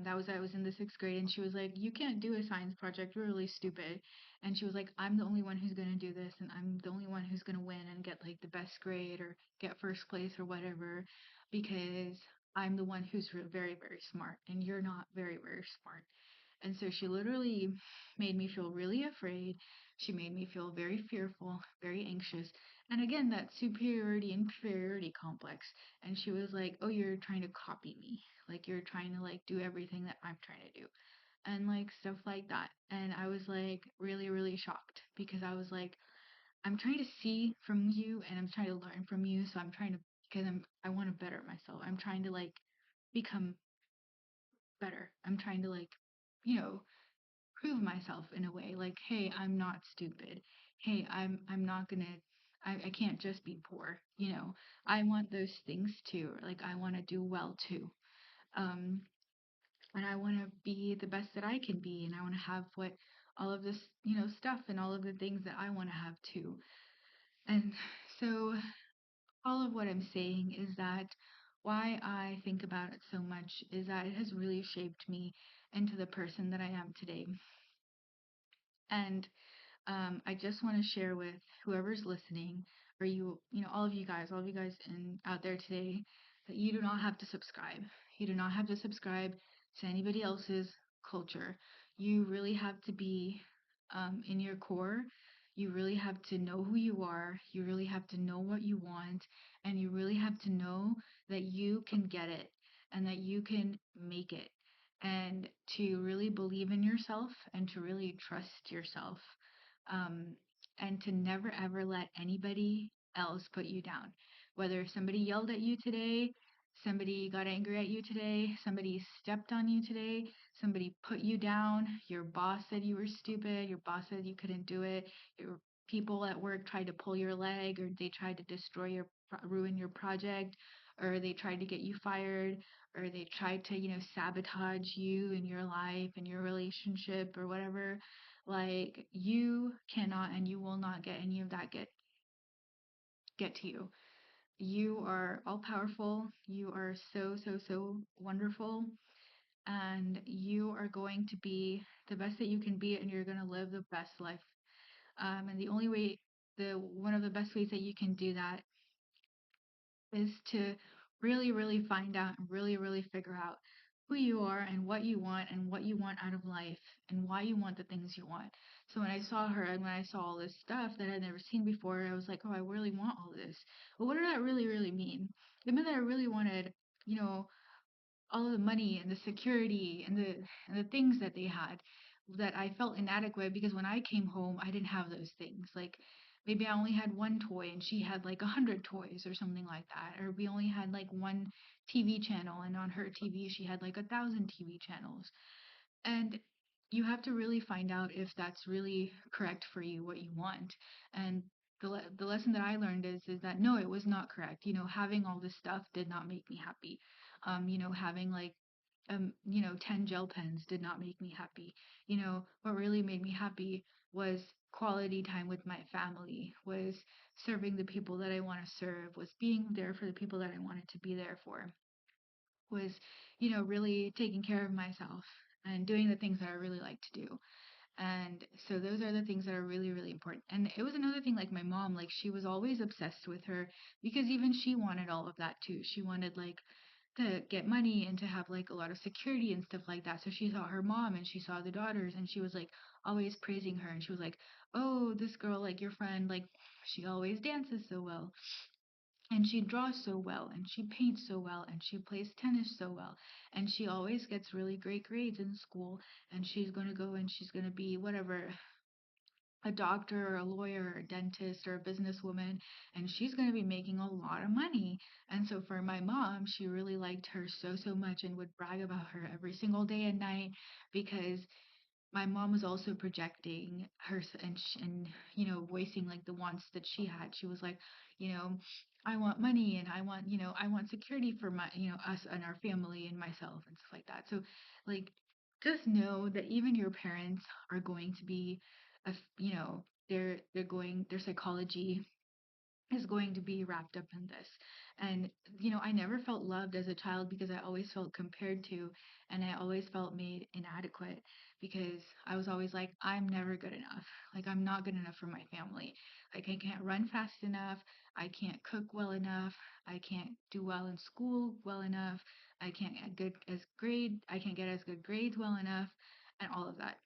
That was I was in the sixth grade, and she was like, "You can't do a science project. You're really stupid." And she was like, "I'm the only one who's gonna do this, and I'm the only one who's gonna win and get like the best grade or get first place or whatever, because I'm the one who's very smart, and you're not very smart." And so she literally made me feel really afraid. She made me feel very fearful, very anxious. And again, that superiority inferiority complex. And she was like, "Oh, you're trying to copy me. Like you're trying to like do everything that I'm trying to do." And like stuff like that. And I was like really shocked, because I was like, I'm trying to see from you and I'm trying to learn from you. So I'm trying to, because I want to better myself. I'm trying to like become better. I'm trying to like, you know, prove myself in a way, like, hey, I'm not stupid. Hey, I'm not gonna, I can't just be poor, you know. I want those things too. Like I want to do well too. um and I want to be the best that I can be, and I want to have what all of this, stuff and all of the things that I want to have too. And so all of what I'm saying is that why I think about it so much is that it has really shaped me into the person that I am today. And I just want to share with whoever's listening, or all of you guys out there today, that you do not have to subscribe. You do not have to subscribe to anybody else's culture. You really have to be in your core. You really have to know who you are. You really have to know what you want. And you really have to know that you can get it and that you can make it. And to really believe in yourself and to really trust yourself, um, and to never ever let anybody else put you down. Whether somebody yelled at you today, somebody got angry at you today, somebody stepped on you today, somebody put you down, your boss said you were stupid, your boss said you couldn't do it, your people at work tried to pull your leg, or they tried to ruin your project, or they tried to get you fired, or they tried to, sabotage you in your life and your relationship or whatever. Like you cannot and you will not get any of that get to you. You are all powerful. You are so wonderful, and you are going to be the best that you can be, and you're going to live the best life. And the only way, the one of the best ways that you can do that is to really find out and really figure out who you are and what you want out of life and why you want the things you want. So when I saw her and when I saw all this stuff that I'd never seen before, I was like, oh, I really want all this. But what did that really, really mean? It meant that I really wanted, you know, all of the money and the security and the things that they had, that I felt inadequate because when I came home I didn't have those things. Like maybe I only had one toy and she had like 100 toys or something like that, or we only had like one TV channel and on her TV she had like 1,000 TV channels. And you have to really find out if that's really correct for you, what you want. And the lesson that I learned is that no, it was not correct. You know, having all this stuff did not make me happy. You know, having like 10 gel pens did not make me happy. You know, what really made me happy was quality time with my family, was serving the people that I want to serve, was being there for the people that I wanted to be there for, was, really taking care of myself and doing the things that I really like to do. And so those are the things that are really, really important. And it was another thing, like my mom, like she was always obsessed with her because even she wanted all of that too. She wanted like to get money and to have like a lot of security and stuff like that. So she saw her mom and she saw the daughters and she was like always praising her and she was like, "Oh, this girl, like your friend, like she always dances so well and she draws so well and she paints so well and she plays tennis so well and she always gets really great grades in school and she's going to go and she's going to be whatever, a doctor or a lawyer or a dentist or a businesswoman, and she's going to be making a lot of money." And so for my mom, she really liked her so much and would brag about her every single day and night because my mom was also projecting her and voicing like the wants that she had. She was like, you know I want money and I want security for my us and our family and myself and stuff like that. So like just know that even your parents are going to be a their psychology is going to be wrapped up in this. And, I never felt loved as a child because I always felt compared to and I always felt made inadequate because I was always like, I'm never good enough. Like, I'm not good enough for my family. Like, I can't run fast enough. I can't cook well enough. I can't do well in school well enough. I can't get as good grades well enough and all of that.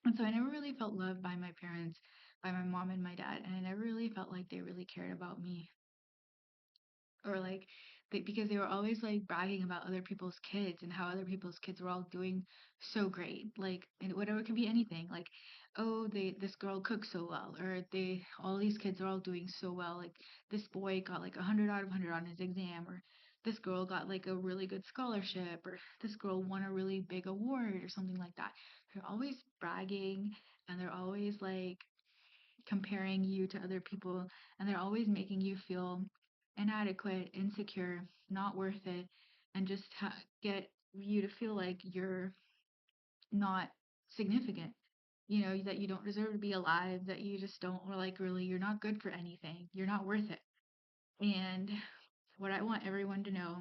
And so I never really felt loved by my parents, by my mom and my dad, and I never really felt like they really cared about me or like because they were always like bragging about other people's kids and how other people's kids were all doing so great, like, and whatever, it could be anything, like, oh, this girl cooks so well, or they all these kids are all doing so well, like this boy got like 100 out of 100 on his exam, or this girl got like a really good scholarship, or this girl won a really big award or something like that. They're always bragging and they're always like comparing you to other people, and they're always making you feel inadequate, insecure, not worth it, and just get you to feel like you're not significant. That you don't deserve to be alive, that you just don't, or like really, you're not good for anything, you're not worth it. And what I want everyone to know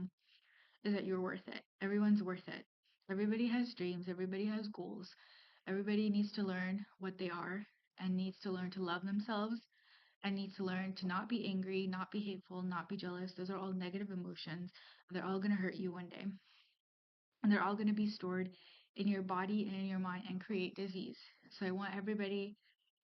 is that you're worth it. Everyone's worth it. Everybody has dreams, everybody has goals. Everybody needs to learn what they are and needs to learn to love themselves and needs to learn to not be angry, not be hateful, not be jealous. Those are all negative emotions. They're all going to hurt you one day. And they're all going to be stored in your body and in your mind and create disease. So I want everybody,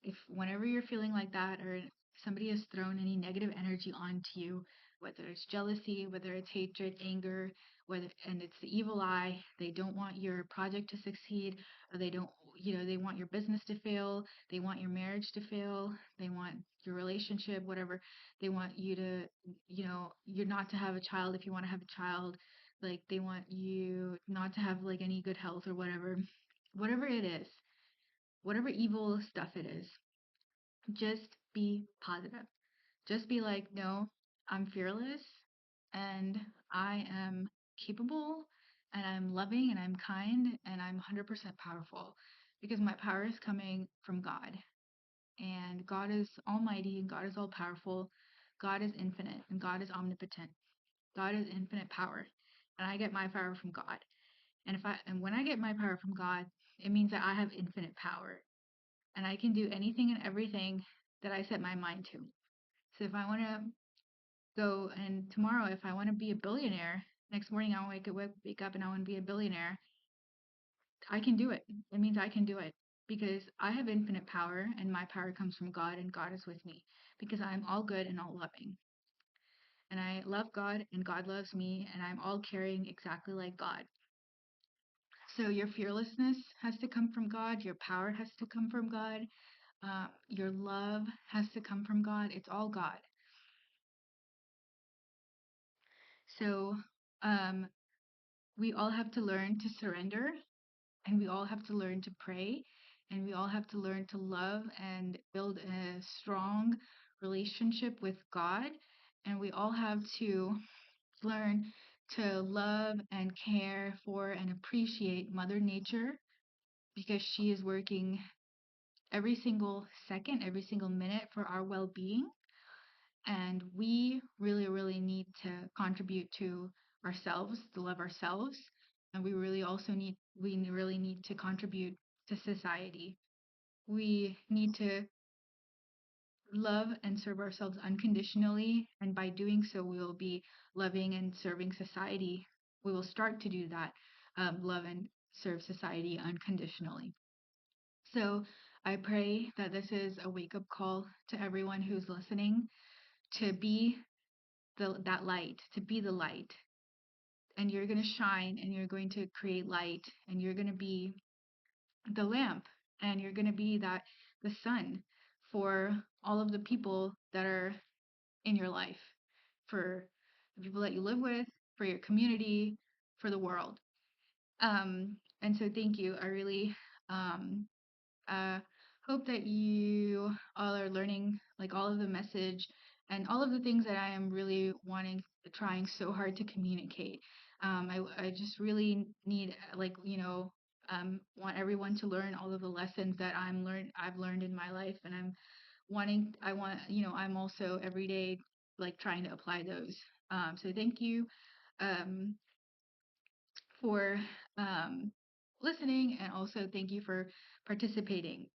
if whenever you're feeling like that or somebody has thrown any negative energy onto you, whether it's jealousy, whether it's hatred, anger, whether and it's the evil eye, they don't want your project to succeed, or they don't, they want your business to fail, they want your marriage to fail, they want your relationship, whatever, they want you to, you're not to have a child if you want to have a child, like they want you not to have like any good health or whatever it is, whatever evil stuff it is, just be positive. Just be like, no, I'm fearless and I am capable and I'm loving and I'm kind and I'm 100% powerful because my power is coming from God. And God is almighty and God is all powerful. God is infinite and God is omnipotent. God is infinite power. And I get my power from God. And when I get my power from God, it means that I have infinite power and I can do anything and everything that I set my mind to. So if I want to go and tomorrow, if I want to be a billionaire, next morning I want to wake up and I want to be a billionaire, I can do it. It means I can do it because I have infinite power and my power comes from God and God is with me because I'm all good and all loving. And I love God and God loves me and I'm all caring exactly like God. So your fearlessness has to come from God. Your power has to come from God. Your love has to come from God. It's all God. So um, we all have to learn to surrender and we all have to learn to pray and we all have to learn to love and build a strong relationship with God. And we all have to learn to love and care for and appreciate Mother Nature because she is working every single second, every single minute for our well being. And we really, really need to contribute to ourselves, to love ourselves. And we really need to contribute to society. We need to love and serve ourselves unconditionally. And by doing so, we will be loving and serving society. We will start to do that, love and serve society unconditionally. So I pray that this is a wake up call to everyone who's listening to be that light, to be the light. And you're going to shine and you're going to create light and you're going to be the lamp and you're going to be the sun for all of the people that are in your life, for the people that you live with, for your community, for the world. And so thank you. I really um, uh, hope that you all are learning like all of the message and all of the things that I am really trying so hard to communicate. I just really need want everyone to learn all of the lessons that I've learned in my life, and I'm also every day like trying to apply those. So thank you um, for listening, and also thank you for participating.